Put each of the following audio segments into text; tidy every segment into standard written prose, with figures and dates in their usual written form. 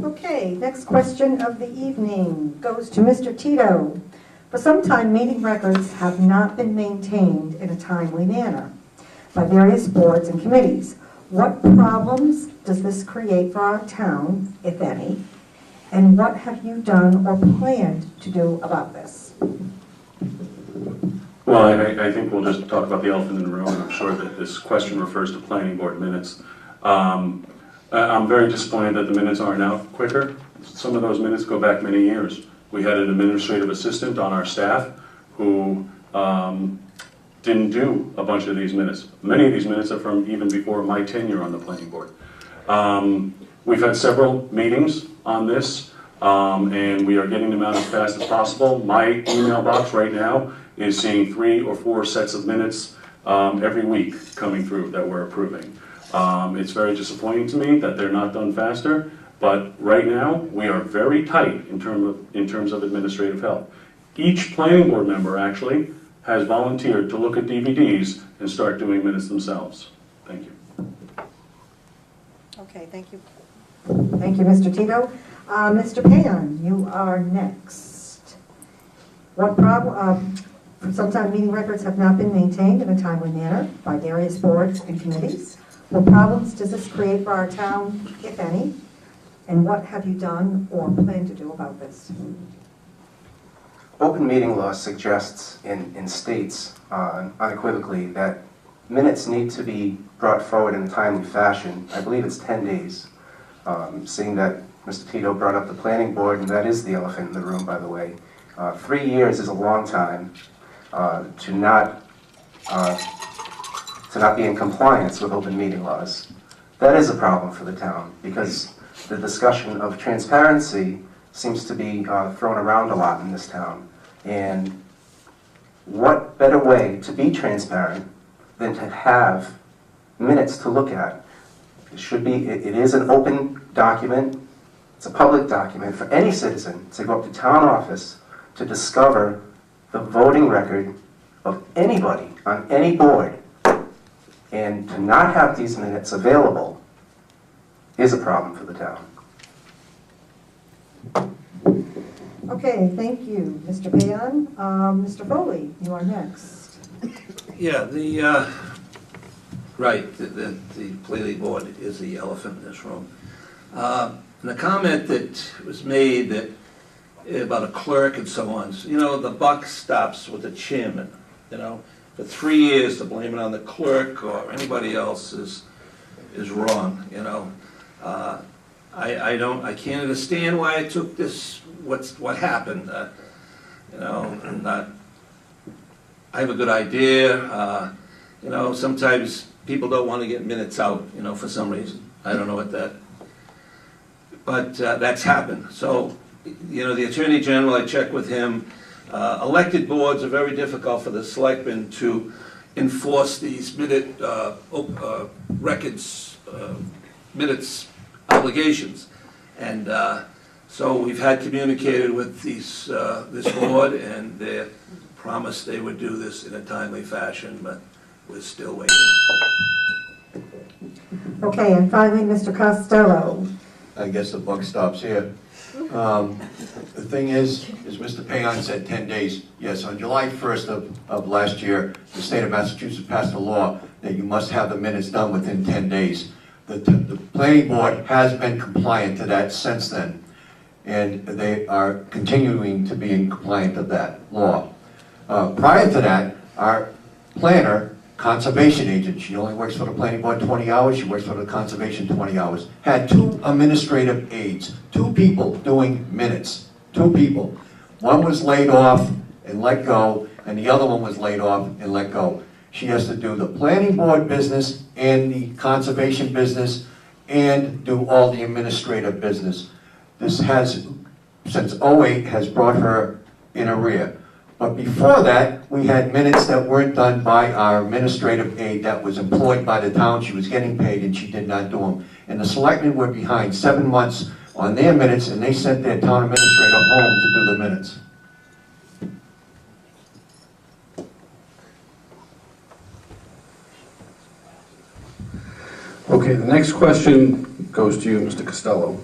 Okay, next question of the evening goes to Mr. Tito. For some time, meeting records have not been maintained in a timely manner by various boards and committees. What problems does this create for our town, if any? And what have you done or planned to do about this? Well, I think we'll just talk about the elephant in the room, and I'm sure that this question refers to planning board minutes. I'm very disappointed that the minutes aren't out quicker. Some of those minutes go back many years. We had an administrative assistant on our staff who didn't do a bunch of these minutes. Many of these minutes are from even before my tenure on the planning board. We've had several meetings on this, and we are getting them out as fast as possible. My email box right now is seeing 3 or 4 sets of minutes every week coming through that we're approving. It's very disappointing to me that they're not done faster, but right now we are very tight in terms of administrative help. Each planning board member actually has volunteered to look at DVDs and start doing minutes themselves. Thank you. Okay, thank you. Thank you, Mr. Tito. Mr. Pan, you are next. What problem? Sometimes meeting records have not been maintained in a timely manner by various boards and committees. What problems does this create for our town, if any? And what have you done or plan to do about this? Open meeting law suggests and states unequivocally that minutes need to be brought forward in a timely fashion. I believe it's 10 days. Seeing that Mr. Tito brought up the planning board, and that is the elephant in the room, by the way. 3 years is a long time to not be in compliance with open meeting laws. That is a problem for the town, because the discussion of transparency seems to be thrown around a lot in this town. And what better way to be transparent than to have minutes to look at? It is an open document. It's a public document for any citizen to go up to town office to discover the voting record of anybody on any board. And to not have these minutes available is a problem for the town. Okay, thank you, Mr. Pan. Mr. Foley, you are next. Yeah, the planning board is the elephant in this room. And the comment that was made that about a clerk and so on, you know, the buck stops with the chairman. You know, for 3 years to blame it on the clerk or anybody else is wrong. You know, I can't understand why it took this. What happened? You know, I have a good idea. You know, sometimes people don't want to get minutes out. You know, for some reason, I don't know what that. But that's happened. So, you know, the Attorney General, I checked with him. Elected boards are very difficult for the selectmen to enforce these minute records, minutes obligations, and so we've had communicated with this board, and they promised they would do this in a timely fashion, but we're still waiting. Okay, and finally, Mr. Costello. I guess the buck stops here. The thing is Mr. Payon said 10 days. Yes, on July 1st of last year, the state of Massachusetts passed a law that you must have the minutes done within 10 days. The planning board has been compliant to that since then, and they are continuing to be in compliance of that law. Prior to that, our planner, conservation agent, she only works for the planning board 20 hours, she works for the conservation 20 hours, had 2 administrative aides, 2 people doing minutes, 2 people. One was laid off and let go, and the other one was laid off and let go. She has to do the planning board business and the conservation business and do all the administrative business. This has, since '08, has brought her in arrear. But before that, we had minutes that weren't done by our administrative aide that was employed by the town. She was getting paid and she did not do them. And the selectmen were behind 7 months on their minutes, and they sent their town administrator home to do the minutes. Okay, the next question goes to you, Mr. Costello.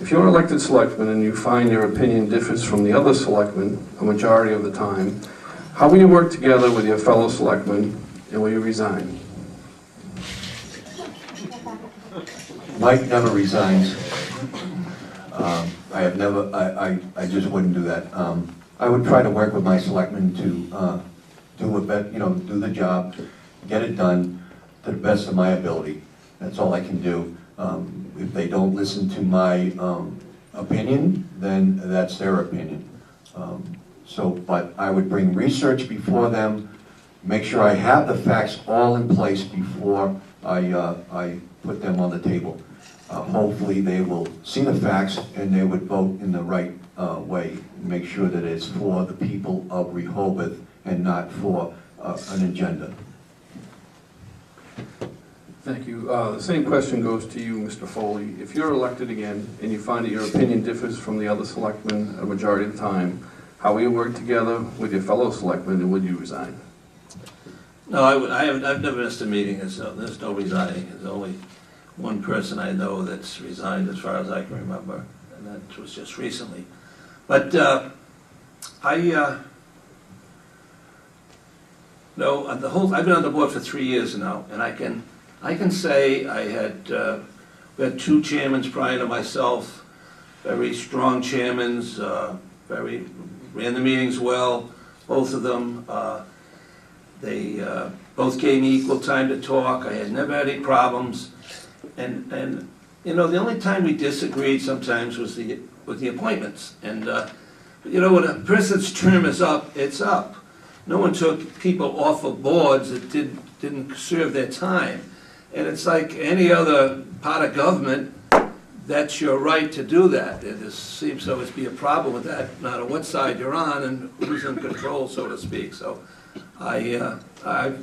If you're elected selectman and you find your opinion differs from the other selectmen a majority of the time, how will you work together with your fellow selectmen, and will you resign? Mike never resigns. I just wouldn't do that. I would try to work with my selectmen to do the job, get it done to the best of my ability. That's all I can do. If they don't listen to my opinion, then that's their opinion. But I would bring research before them, make sure I have the facts all in place before I put them on the table. Hopefully they will see the facts and they would vote in the right way, make sure that it's for the people of Rehoboth and not for an agenda. Thank you. The same question goes to you, Mr. Foley. If you're elected again and you find that your opinion differs from the other selectmen a majority of the time, how will you work together with your fellow selectmen, and would you resign? No, I've never missed a meeting. There's no resigning. There's only one person I know that's resigned as far as I can remember, and that was just recently. But I've been on the board for 3 years now, and I can say we had two chairmans prior to myself, very strong chairmans, ran the meetings well, both of them. They both gave me equal time to talk. I had never had any problems. And the only time we disagreed sometimes was with the appointments. And when a person's term is up, it's up. No one took people off of boards that didn't serve their time. And it's like any other part of government, that's your right to do that. There seems to always be a problem with that, no matter what side you're on and who's in control, so to speak. So I thought,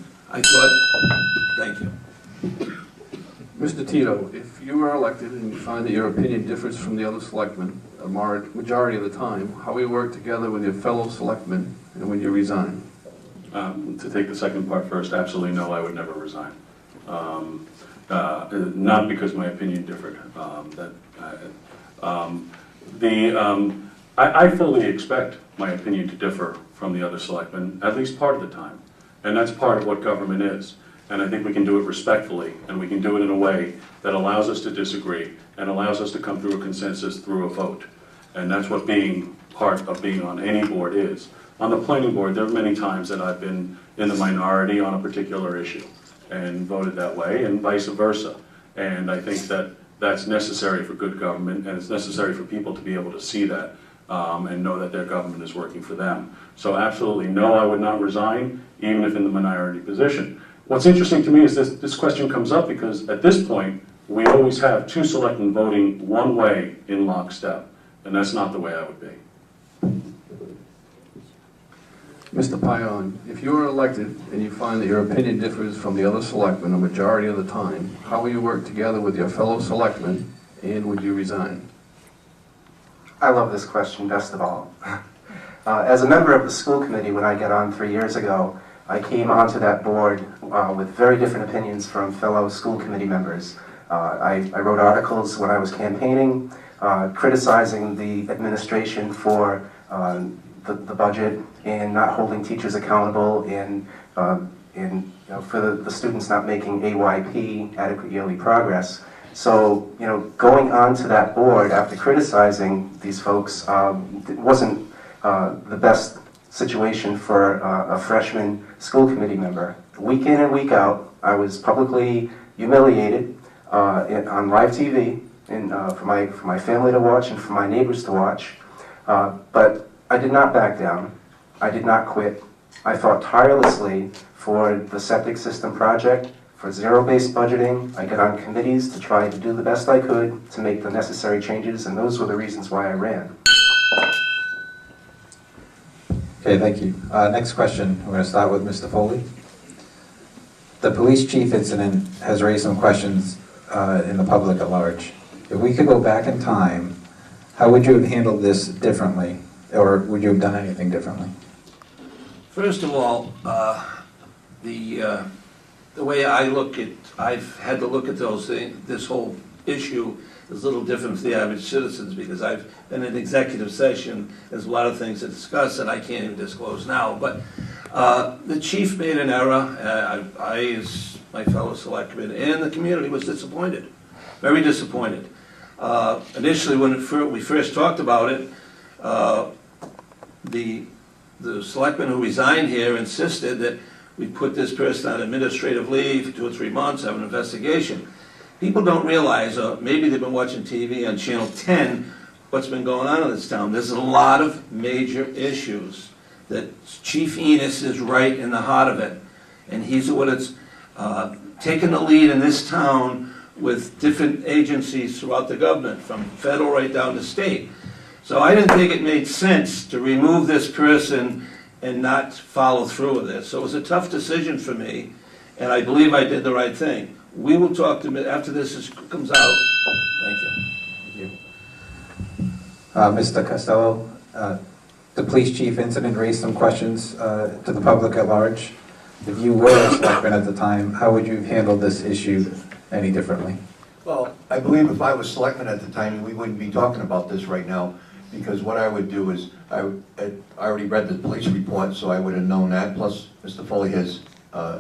thank you. Mr. Tito, if you are elected and you find that your opinion differs from the other selectmen a majority of the time, how will you work together with your fellow selectmen, and will you resign? To take the second part first, absolutely no, I would never resign. Not because my opinion differed. I fully expect my opinion to differ from the other selectmen, at least part of the time. And that's part of what government is. And I think we can do it respectfully, and we can do it in a way that allows us to disagree and allows us to come through a consensus through a vote. And that's what being part of being on any board is. On the planning board, there are many times that I've been in the minority on a particular issue and voted that way, and vice versa. And I think that that's necessary for good government, and it's necessary for people to be able to see that and know that their government is working for them. So absolutely no, I would not resign, even if in the minority position. What's interesting to me is this question comes up because at this point, we always have two selectmen voting one way in lockstep, and that's not the way I would be. Mr. Payan, if you are elected and you find that your opinion differs from the other selectmen a majority of the time, how will you work together with your fellow selectmen, and would you resign? I love this question best of all. As a member of the school committee when I got on 3 years ago, I came onto that board with very different opinions from fellow school committee members. I wrote articles when I was campaigning, criticizing the administration for the budget and not holding teachers accountable and for the students not making AYP, adequate yearly progress. So, going on to that board after criticizing these folks wasn't the best situation for a freshman school committee member. Week in and week out, I was publicly humiliated on live TV and for my family to watch and for my neighbors to watch. But I did not back down. I did not quit. I fought tirelessly for the septic system project, for zero-based budgeting. I got on committees to try to do the best I could to make the necessary changes, and those were the reasons why I ran. Okay, thank you. Next question, we're going to start with Mr. Foley. The police chief incident has raised some questions in the public at large. If we could go back in time, how would you have handled this differently, or would you have done anything differently? First of all, the way I look at, I've had to look at those things, this whole issue is a little different for the average citizens, because I've been in executive session, there's a lot of things to discuss that I can't even disclose now, but the chief made an error. I, as my fellow selectmen and the community, was disappointed, very disappointed. Initially, when we first talked about it, the selectman who resigned here insisted that we put this person on administrative leave 2 or 3 months, have an investigation. People don't realize, or maybe they've been watching TV on Channel 10, what's been going on in this town. There's a lot of major issues that Chief Enos is right in the heart of it. And he's the one that's taken the lead in this town with different agencies throughout the government, from federal right down to state. So I didn't think it made sense to remove this person and not follow through with it. So it was a tough decision for me, and I believe I did the right thing. We will talk to him after this comes out. Thank you. Mr. Costello, the police chief incident raised some questions to the public at large. If you were a selectman at the time, how would you have handled this issue any differently? Well, I believe if I was selectman at the time, we wouldn't be talking about this right now, because what I would do is, I already read the police report, so I would have known that, plus Mr. Foley has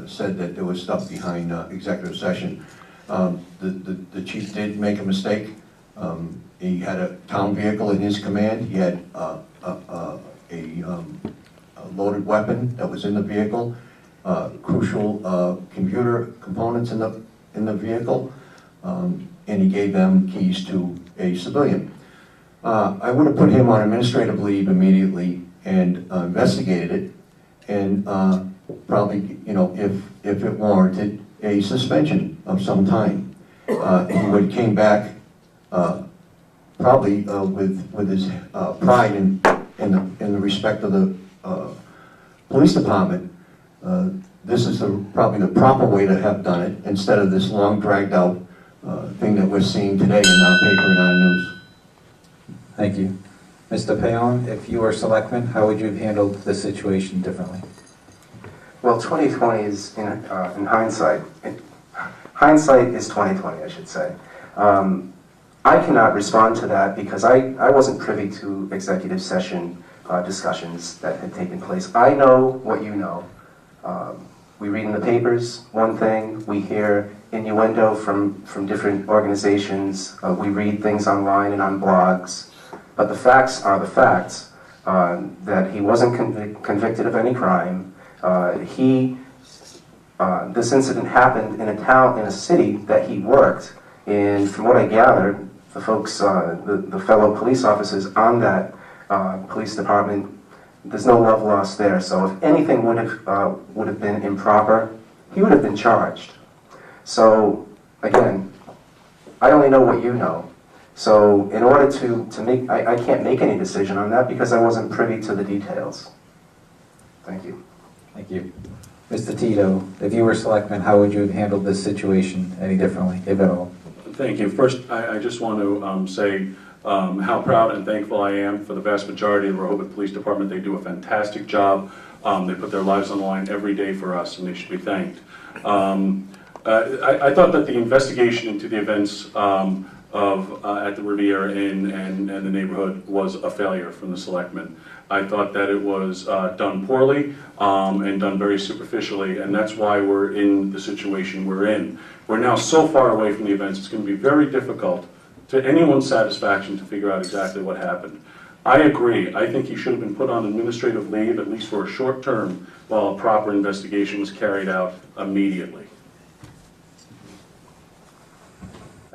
said that there was stuff behind executive session. The chief did make a mistake. He had a town vehicle in his command. He had a loaded weapon that was in the vehicle, crucial computer components in the vehicle, and he gave them keys to a civilian. I would have put him on administrative leave immediately and investigated it, and probably, you know, if it warranted, a suspension of some time. He would have came back probably with his pride in the respect of the police department. This is probably the proper way to have done it, instead of this long dragged out thing that we're seeing today in our paper and our news. Thank you. Mr. Payon, if you were selectman, how would you have handled the situation differently? Well, 2020 is in hindsight. Hindsight is 2020, I should say. I cannot respond to that because I wasn't privy to executive session discussions that had taken place. I know what you know. We read in the papers one thing, we hear innuendo from different organizations, we read things online and on blogs, but the facts are the facts, that he wasn't convicted of any crime. This incident happened in a city that he worked, and from what I gathered, the folks, the fellow police officers on that police department, there's no love lost there. So if anything would have been improper, he would have been charged. So again, I only know what you know. So in order to make, I can't make any decision on that because I wasn't privy to the details. Thank you. Thank you. Mr. Tito, if you were selectman, how would you have handled this situation any differently, if at all? Thank you. First, I just want to say how proud and thankful I am for the vast majority of the Rehoboth Police Department. They do a fantastic job. They put their lives on the line every day for us, and they should be thanked. I thought that the investigation into the events at the Riviera Inn and the neighborhood was a failure from the selectmen. I thought that it was done poorly and done very superficially, and that's why we're in the situation we're in. We're now so far away from the events, it's going to be very difficult to anyone's satisfaction to figure out exactly what happened. I agree. I think he should have been put on administrative leave, at least for a short term, while a proper investigation was carried out immediately.